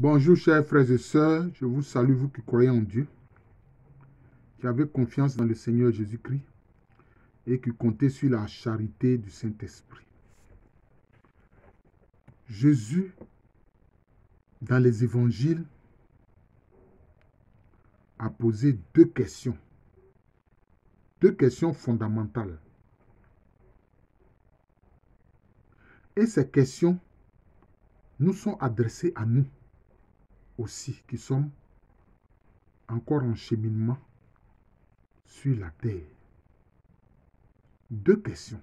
Bonjour chers frères et sœurs, je vous salue vous qui croyez en Dieu, qui avez confiance dans le Seigneur Jésus-Christ et qui comptez sur la charité du Saint-Esprit. Jésus, dans les évangiles, a posé deux questions fondamentales. Et ces questions nous sont adressées à nous aussi, qui sommes encore en cheminement sur la terre. Deux questions.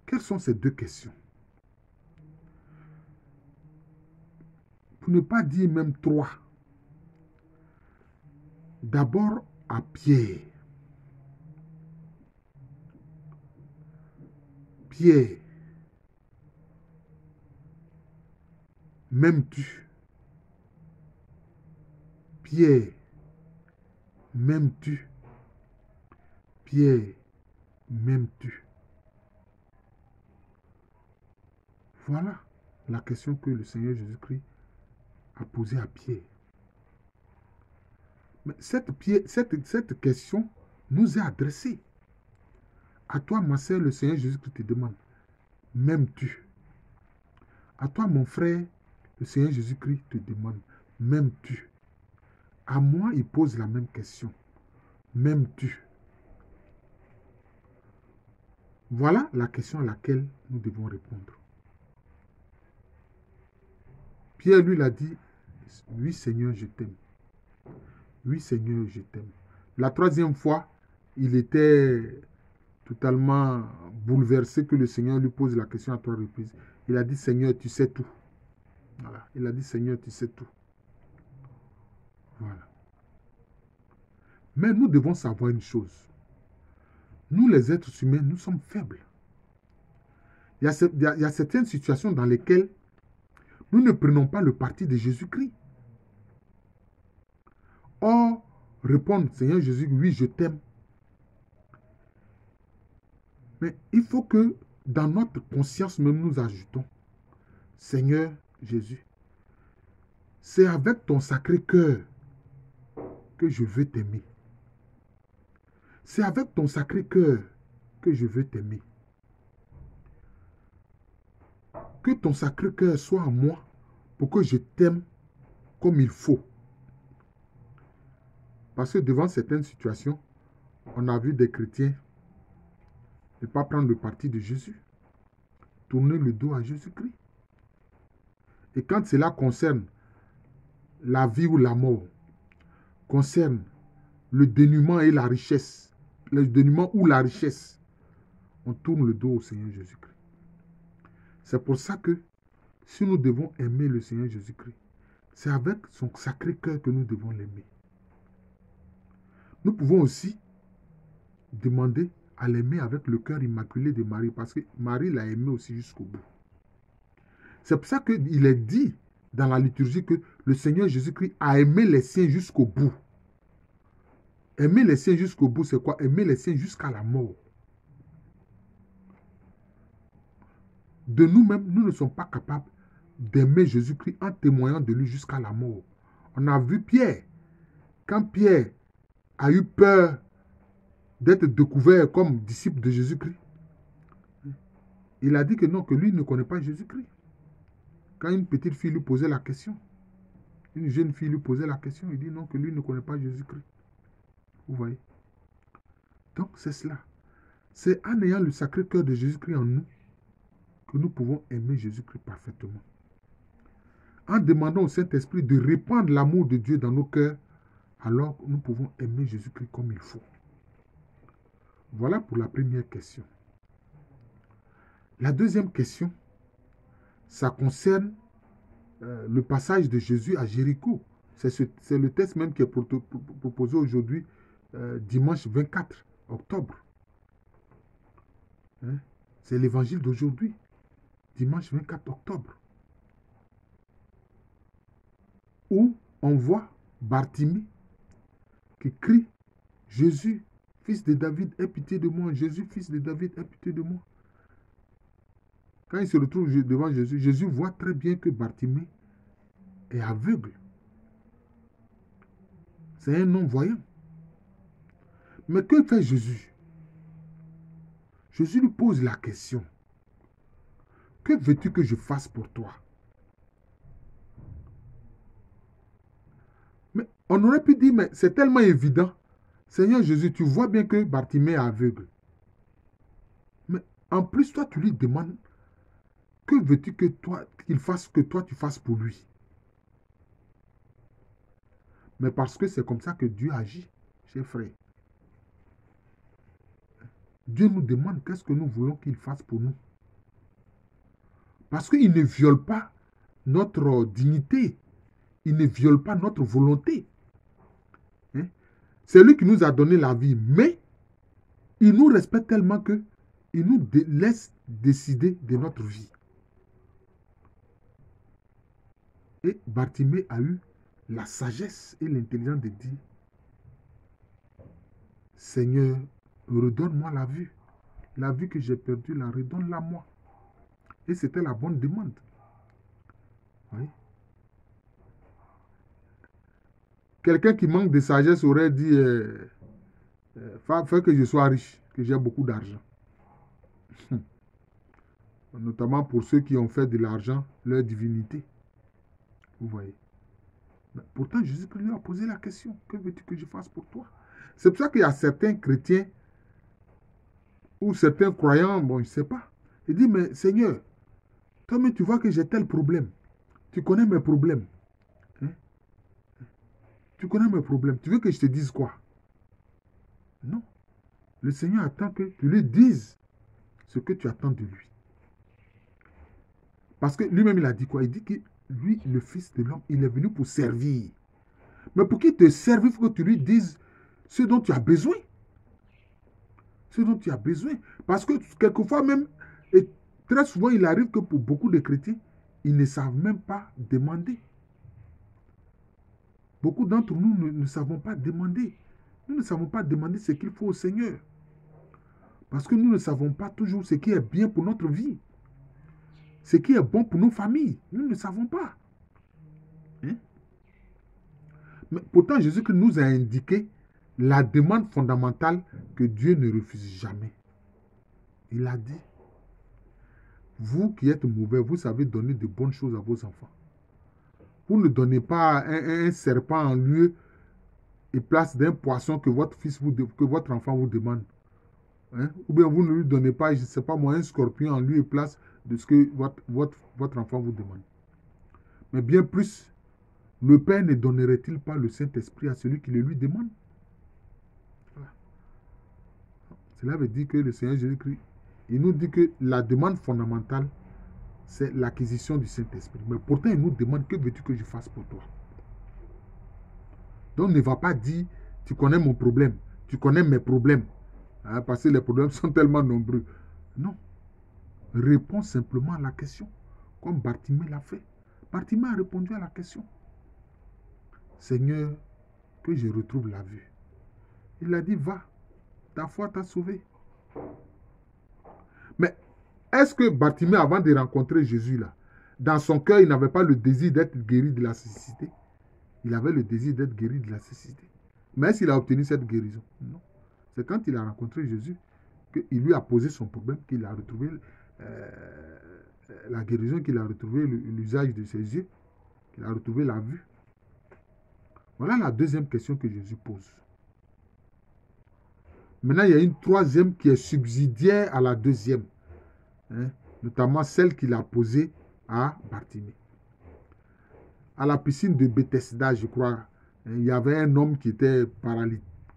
Quelles sont ces deux questions? Pour ne pas dire même trois. D'abord à Pierre. Pierre, m'aimes-tu? Pierre, m'aimes-tu? Pierre, m'aimes-tu? Voilà la question que le Seigneur Jésus-Christ a posée à Pierre. Mais cette question nous est adressée. À toi, ma sœur, le Seigneur Jésus-Christ te demande, m'aimes-tu? À toi, mon frère, le Seigneur Jésus-Christ te demande, m'aimes-tu? À moi, il pose la même question. M'aimes-tu? Voilà la question à laquelle nous devons répondre. Pierre, lui, l'a dit, oui, Seigneur, je t'aime. Oui, Seigneur, je t'aime. La troisième fois, il était totalement bouleversé que le Seigneur lui pose la question à trois reprises. Il a dit, Seigneur, tu sais tout. Voilà. Il a dit, Seigneur, tu sais tout. Voilà. Mais nous devons savoir une chose. Nous, les êtres humains, nous sommes faibles. Il y a certaines situations dans lesquelles nous ne prenons pas le parti de Jésus-Christ. Or, répondre, Seigneur Jésus, oui, je t'aime. Mais il faut que dans notre conscience même nous ajoutons, Seigneur Jésus, c'est avec ton sacré cœur que je veux t'aimer. C'est avec ton sacré cœur que je veux t'aimer. Que ton sacré cœur soit en moi pour que je t'aime comme il faut. Parce que devant certaines situations, on a vu des chrétiens ne pas prendre le parti de Jésus, tourner le dos à Jésus-Christ. Et quand cela concerne la vie ou la mort, concerne le dénuement et la richesse, le dénuement ou la richesse, on tourne le dos au Seigneur Jésus-Christ. C'est pour ça que si nous devons aimer le Seigneur Jésus-Christ, c'est avec son sacré cœur que nous devons l'aimer. Nous pouvons aussi demander à l'aimer avec le cœur immaculé de Marie, parce que Marie l'a aimé aussi jusqu'au bout. C'est pour ça qu'il est dit dans la liturgie que le Seigneur Jésus-Christ a aimé les siens jusqu'au bout. Aimer les siens jusqu'au bout, c'est quoi? Aimer les siens jusqu'à la mort. De nous-mêmes, nous ne sommes pas capables d'aimer Jésus-Christ en témoignant de lui jusqu'à la mort. On a vu Pierre. Quand Pierre a eu peur d'être découvert comme disciple de Jésus-Christ, il a dit que non, que lui ne connaît pas Jésus-Christ. Quand une petite fille lui posait la question, une jeune fille lui posait la question, il dit non, que lui ne connaît pas Jésus-Christ. Vous voyez? Donc c'est cela. C'est en ayant le sacré cœur de Jésus-Christ en nous que nous pouvons aimer Jésus-Christ parfaitement. En demandant au Saint-Esprit de répandre l'amour de Dieu dans nos cœurs, alors nous pouvons aimer Jésus-Christ comme il faut. Voilà pour la première question. La deuxième question, ça concerne le passage de Jésus à Jéricho. C'est le texte même qui est proposé aujourd'hui, dimanche 24 octobre. Hein? C'est l'évangile d'aujourd'hui, dimanche 24 octobre. Où on voit Bartimée qui crie, Jésus, fils de David, aie pitié de moi. Jésus, fils de David, aie pitié de moi. Quand il se retrouve devant Jésus, Jésus voit très bien que Bartimée est aveugle. C'est un non-voyant. Mais que fait Jésus? Jésus lui pose la question. Que veux-tu que je fasse pour toi? Mais on aurait pu dire, mais c'est tellement évident. Seigneur Jésus, tu vois bien que Bartimée est aveugle. Mais en plus, toi, tu lui demandes, que veux-tu que toi, qu'il fasse, que toi, tu fasses pour lui? Mais parce que c'est comme ça que Dieu agit, chers frères. Dieu nous demande qu'est-ce que nous voulons qu'il fasse pour nous. Parce qu'il ne viole pas notre dignité. Il ne viole pas notre volonté. Hein? C'est lui qui nous a donné la vie. Mais il nous respecte tellement que il nous laisse décider de notre vie. Et Bartimée a eu la sagesse et l'intelligence de dire, Seigneur, redonne-moi la vue. La vue que j'ai perdue, la redonne-la moi. Et c'était la bonne demande. Oui. Quelqu'un qui manque de sagesse aurait dit, fais que je sois riche, que j'ai beaucoup d'argent. Notamment pour ceux qui ont fait de l'argent leur divinité. Vous voyez. Mais pourtant, Jésus-Christ lui a posé la question, que veux-tu que je fasse pour toi? C'est pour ça qu'il y a certains chrétiens ou certains croyants, bon, je ne sais pas. Il dit, mais Seigneur, toi-même tu vois que j'ai tel problème. Tu connais mes problèmes. Hein? Tu connais mes problèmes. Tu veux que je te dise quoi? Non. Le Seigneur attend que tu lui dises ce que tu attends de lui. Parce que lui-même, il a dit quoi? Il dit que lui, le Fils de l'homme, il est venu pour servir. Mais pour qu'il te serve, il faut que tu lui dises ce dont tu as besoin. Ce dont tu as besoin. Parce que quelquefois même, et très souvent, il arrive que pour beaucoup de chrétiens, ils ne savent même pas demander. Beaucoup d'entre nous ne savons pas demander. Nous ne savons pas demander ce qu'il faut au Seigneur. Parce que nous ne savons pas toujours ce qui est bien pour notre vie. Ce qui est bon pour nos familles. Nous ne savons pas. Hein? Mais pourtant, Jésus-Christ nous a indiqué la demande fondamentale que Dieu ne refuse jamais. Il a dit, vous qui êtes mauvais, vous savez donner de bonnes choses à vos enfants. Vous ne donnez pas un serpent en lieu et place d'un poisson que votre que votre enfant vous demande. Hein? Ou bien vous ne lui donnez pas, je ne sais pas moi, un scorpion en lieu et place de ce que votre enfant vous demande. Mais bien plus, le Père ne donnerait-il pas le Saint-Esprit à celui qui le lui demande? Voilà. Cela veut dire que le Seigneur Jésus-Christ, il nous dit que la demande fondamentale, c'est l'acquisition du Saint-Esprit. Mais pourtant, il nous demande, que veux-tu que je fasse pour toi? Donc, ne va pas dire, tu connais mon problème, tu connais mes problèmes. Hein, parce que les problèmes sont tellement nombreux. Non. Réponds simplement à la question, comme Bartimée l'a fait. Bartimée a répondu à la question. Seigneur, que je retrouve la vue. Il a dit, va, ta foi t'a sauvé. Mais est-ce que Bartimée, avant de rencontrer Jésus, là, dans son cœur, il n'avait pas le désir d'être guéri de la cécité? Il avait le désir d'être guéri de la cécité. Mais est-ce qu'il a obtenu cette guérison? Non. C'est quand il a rencontré Jésus qu'il lui a posé son problème, qu'il a retrouvé la guérison, qu'il a retrouvé l'usage de ses yeux, qu'il a retrouvé la vue. Voilà la deuxième question que Jésus pose. Maintenant, il y a une troisième qui est subsidiaire à la deuxième, hein, notamment celle qu'il a posée à Bartimée. À la piscine de Bethesda, je crois, il y avait un homme qui était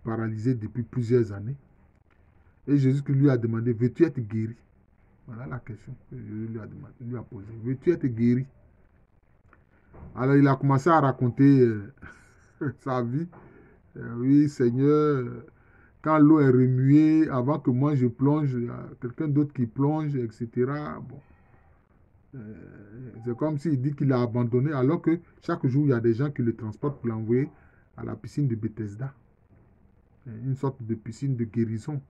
paralysé depuis plusieurs années. Et Jésus lui a demandé, veux-tu être guéri? Voilà la question que Jésus lui a posée. Veux-tu être guéri? Alors il a commencé à raconter sa vie. Oui, Seigneur, quand l'eau est remuée, avant que moi je plonge, il y a quelqu'un d'autre qui plonge, etc. Bon. C'est comme s'il dit qu'il a abandonné, alors que chaque jour, il y a des gens qui le transportent pour l'envoyer à la piscine de Bethesda. Une sorte de piscine de guérison.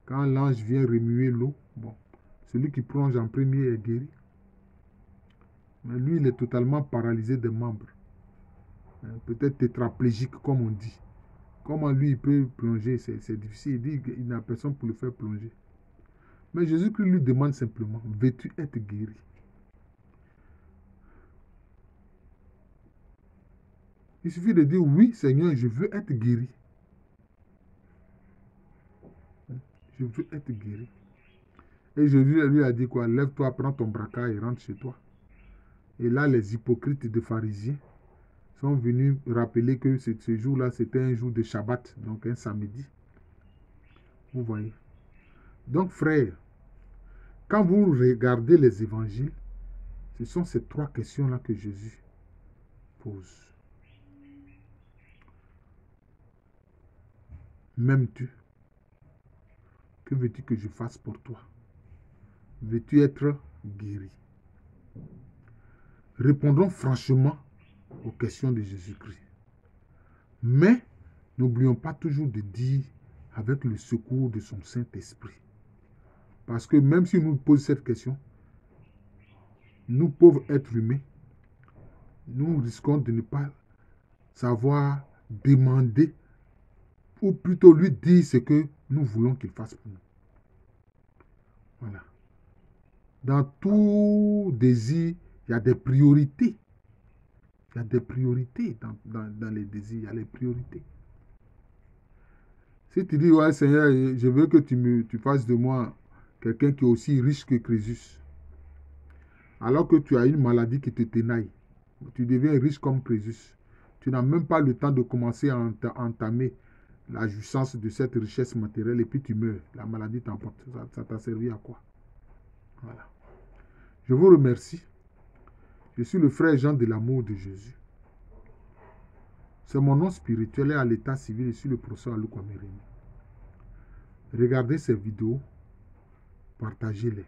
Quand l'ange vient remuer l'eau, bon, celui qui plonge en premier est guéri. Mais lui, il est totalement paralysé des membres. peut-être tétraplégique, comme on dit. Comment lui, il peut plonger? C'est difficile. Il dit qu'il n'a personne pour le faire plonger. Mais Jésus-Christ lui demande simplement, veux-tu être guéri? Il suffit de dire, oui, Seigneur, je veux être guéri. Je veux être guéri. Et Jésus lui a dit quoi? Lève-toi, prends ton braquard et rentre chez toi. Et là, les hypocrites de pharisiens sont venus rappeler que ce jour-là, c'était un jour de Shabbat, donc un samedi. Vous voyez. Donc, frère, quand vous regardez les évangiles, ce sont ces trois questions-là que Jésus pose. M'aimes-tu? Que veux-tu que je fasse pour toi? Veux-tu être guéri? Répondons franchement aux questions de Jésus-Christ. Mais n'oublions pas toujours de dire avec le secours de son Saint-Esprit. Parce que même si nous posons cette question, nous pauvres êtres humains, nous risquons de ne pas savoir demander ou plutôt lui dire ce que nous voulons qu'il fasse pour nous. Voilà. Dans tout désir, il y a des priorités. Il y a des priorités dans les désirs, il y a les priorités. Si tu dis, ouais Seigneur, je veux que tu fasses de moi quelqu'un qui est aussi riche que Crésus, alors que tu as une maladie qui te tenaille, tu deviens riche comme Crésus, tu n'as même pas le temps de commencer à entamer la jouissance de cette richesse matérielle et puis tu meurs, la maladie t'emporte. Ça t'a servi à quoi? Voilà. Je vous remercie. Je suis le frère Jean de l'amour de Jésus. C'est mon nom spirituel et à l'état civil, je suis le professeur Aluko Amérémy. Regardez ces vidéos, partagez-les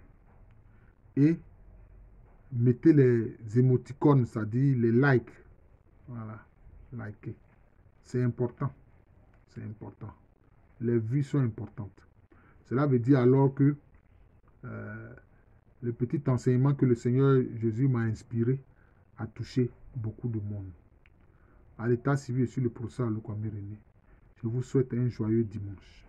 et mettez les émoticônes, c'est-à-dire les likes. Voilà, likez. C'est important. C'est important. Les vues sont importantes. Cela veut dire alors que le petit enseignement que le Seigneur Jésus m'a inspiré a touché beaucoup de monde. À l'état civil, je suis le professeur Aluko Amérémy. Je vous souhaite un joyeux dimanche.